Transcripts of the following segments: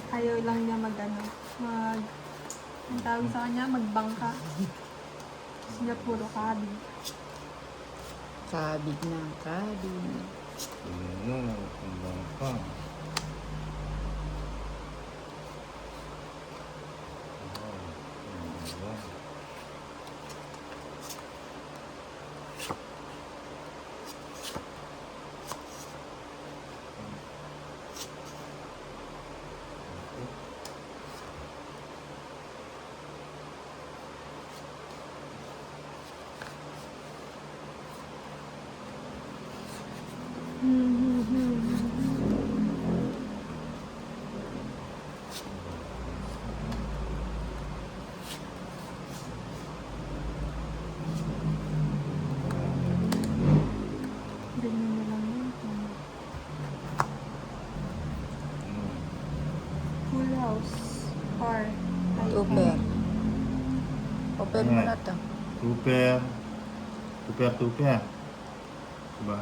Ayaw lang niya ang tawag sa kanya, magbangka. Gusto niya puro kabig. Kabig ng kabig. Ano, kumbang pa. Ganyan na lang yun. Full house. Or, Tuper. Open mo na to. Tuper. Tuper. Diba?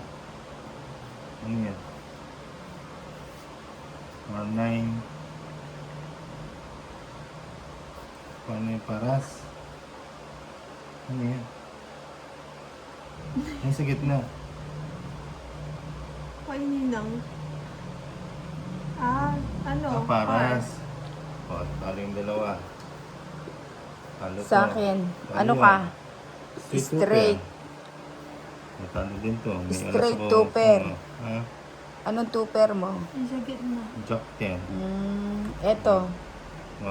Ano yan? R9. Paano yung paras? Ano yan? Ay, sa gitna. Ninang. Ano? Paras. O, talo yung dalawa. Talo to. Sa akin. Talo Ano yan. ka? Straight Straight. tuper. May talo din to. May Straight alas ako, tuper. ano, ha? Anong tuper mo? Yung sa gitna. Jack 10. Eto. O,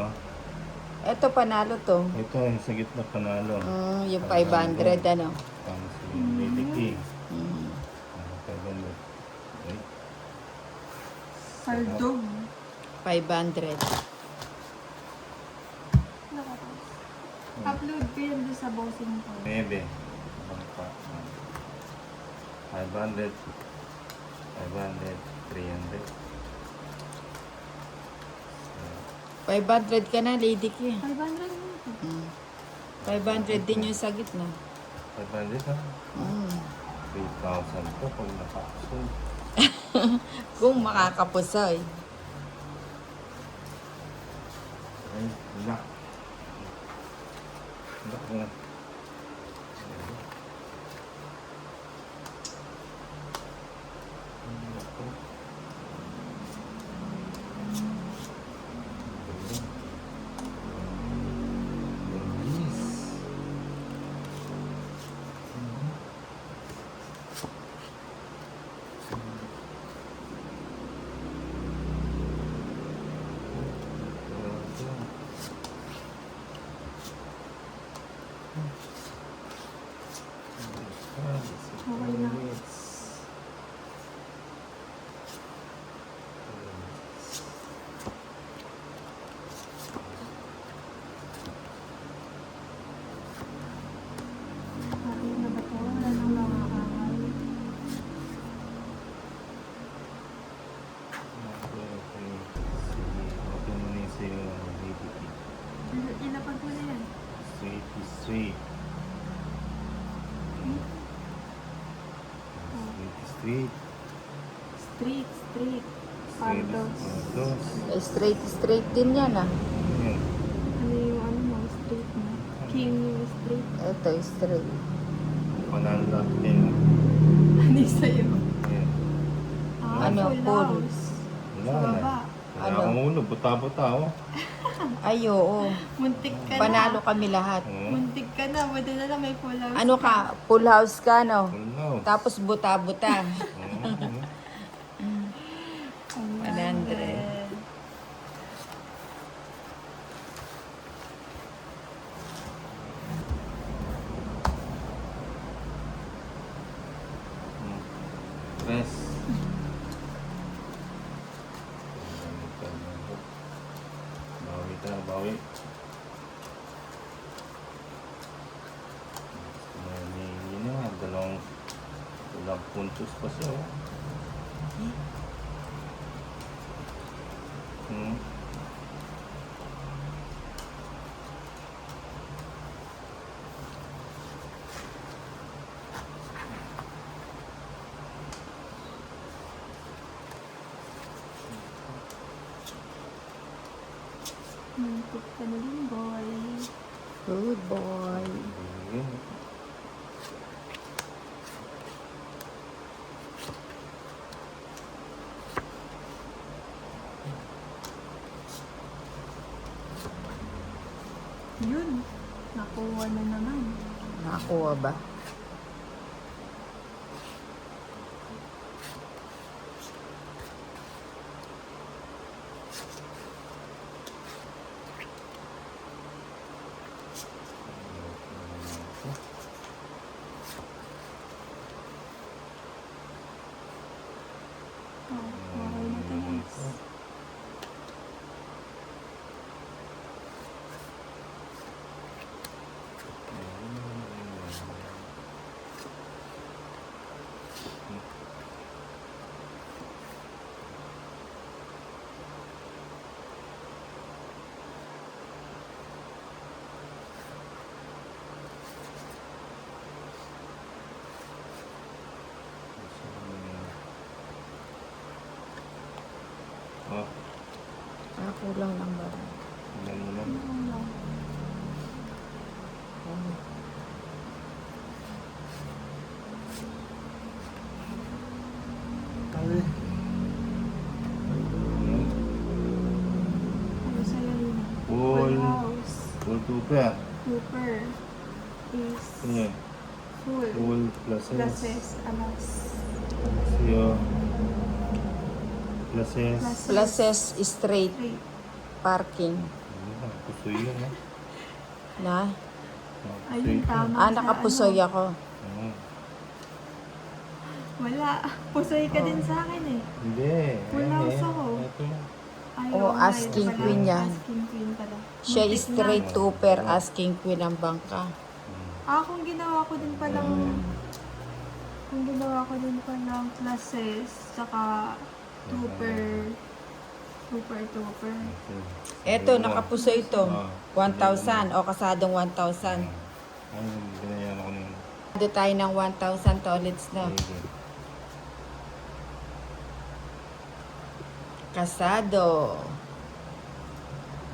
Eto panalo to. ito yung sa gitna panalo. Yung 500 ano. Tama si Lady King. Mm. 500. Okay. Saldog. 500. Nakapos. Upload ko yan doon sa bossing ko. 9. 500. 500. 300. 500 ka na, Lady K. 500 mo ito. 500 din yung sa gitna. 500 ha? Mm. 3,000 to pag nakakusog. Kung makakapusoy. Ay, wala. Wala. Okay na. Okay na ba ito? Wala nang makakakal. Ilapag mo na yan. Sweet. Street. Pardos. Straight din yan ah. Yan. Ano yung ano mo? Street mo? King yung street. Ito, straight. Panalo natin. Ano yung sa'yo? Yan. Ano, full full. house. Wala Sa na. baba. Wala Ano? akong ulo. Buta-buta oh. Ay, oo. Muntik ka Panalo na. kami lahat. Muntik ka na. Buti na lang may full house. Ano ka? Full house ka, no? Full house. Tapos buta-buta. Oo. 100. Tres. Bawi. Hindi na. Dalawang puntos pa siya. Oh. Nantok ka na din, boy. Good boy. Ayun. Yun. Nakuha na naman. Nakakuha ba? Oh, okay na to, guys. Oh, Kulang lang ba? tingnan mo lang. Ano lang. Ano sa'yo, Lina? Full. house. Full tupa. Super. Is Ayan. full. Full pluses. Pluses. Alas. Sa'yo. Pluses. Pluses straight Straight. parking. Ayun, pusoy yun, ha? Na? Ayun, tama. Ah, sa nakapusoy ano. ako. Oo. Wala. Pusoy ka din sa akin eh. Hindi. Full Ayan, house eh. ako. Ito. Ay, Oo, okay, asking pala. queen yan. Asking queen pala. Siya Muntik na. straight twoper, asking queen ang bangka. Kung ginawa ko din palang classes, saka twoper, twoper. Eto, nakapusoy ito. 1,000 o kasadong 1,000. Ay, ginayan ako nila. Ado tayo ng 1,000 tolits na. Sige. Kasado.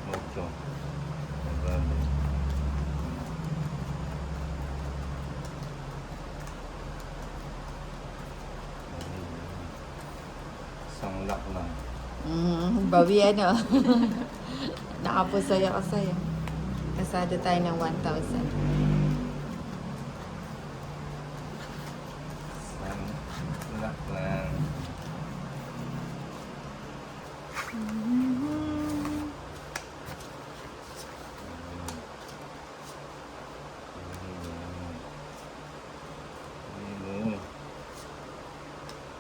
8. Grabe. Isang lock lang. Bawi ano. Nakapusoy ako sa'yo. Kasado tayo ng 1,000. Isang lock lang.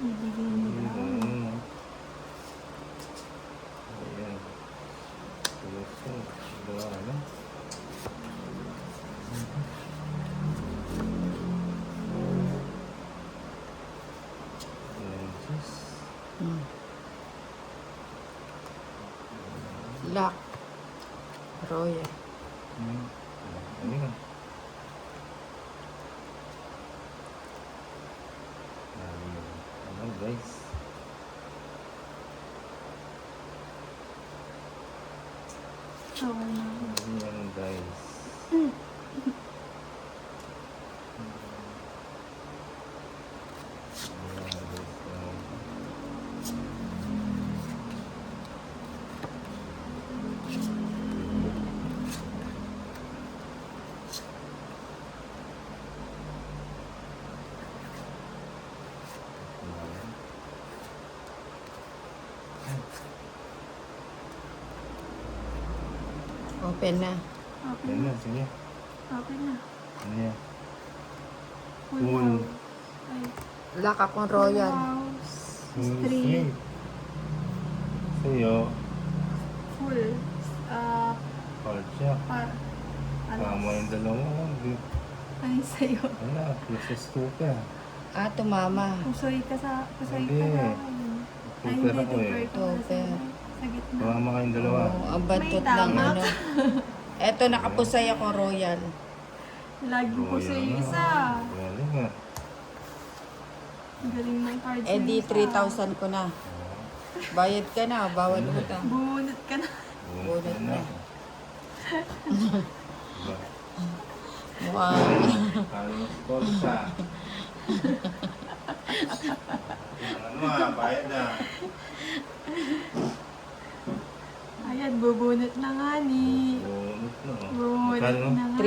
Ibigay nila. Ayan. Puso. Ano? Lock. Royal. Ayan. Ano guys? Okay na. Ayan guys. Ayan guys. Open na. Okay Ayan na. na, sige. Okay na. Ano yan? Full Full. house. Ay, Lock akong full royal. house. Full Straight. straight. Sa'yo, Full. hard siya. Alas. Tama yung dalawa. Ay, sa'yo. Wala, pluses tupa. Ah, tumama. Pusoy ka sa... Pusoy Hindi. ka sa... Ay, Tuper hindi. ako eh. Tuper ka pala Tuper. sa gitna. Tumama kayong dalawa. Oo, ang bantot May ng tama. ano. Eto, nakapusay ako royal. Laging pusoy yung isa. Galing nga. Galing ng cards Eh yung di isa. 3,000 ko na. Bayad ka na, bawal utang. Bunot ka na. Bunot Bunot na. na. Diba? Wow. Paano mo si Corsa? Bayad na. Ayan, bubunot na nga ni. Bunot na. Bubunot Magkano? na nga.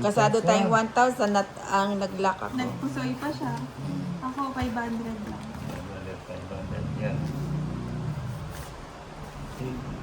3,000. Kasado tayong 1,000 at ang naglak ako. Nagpusoy pa siya. Ako, 500 lang. Yan.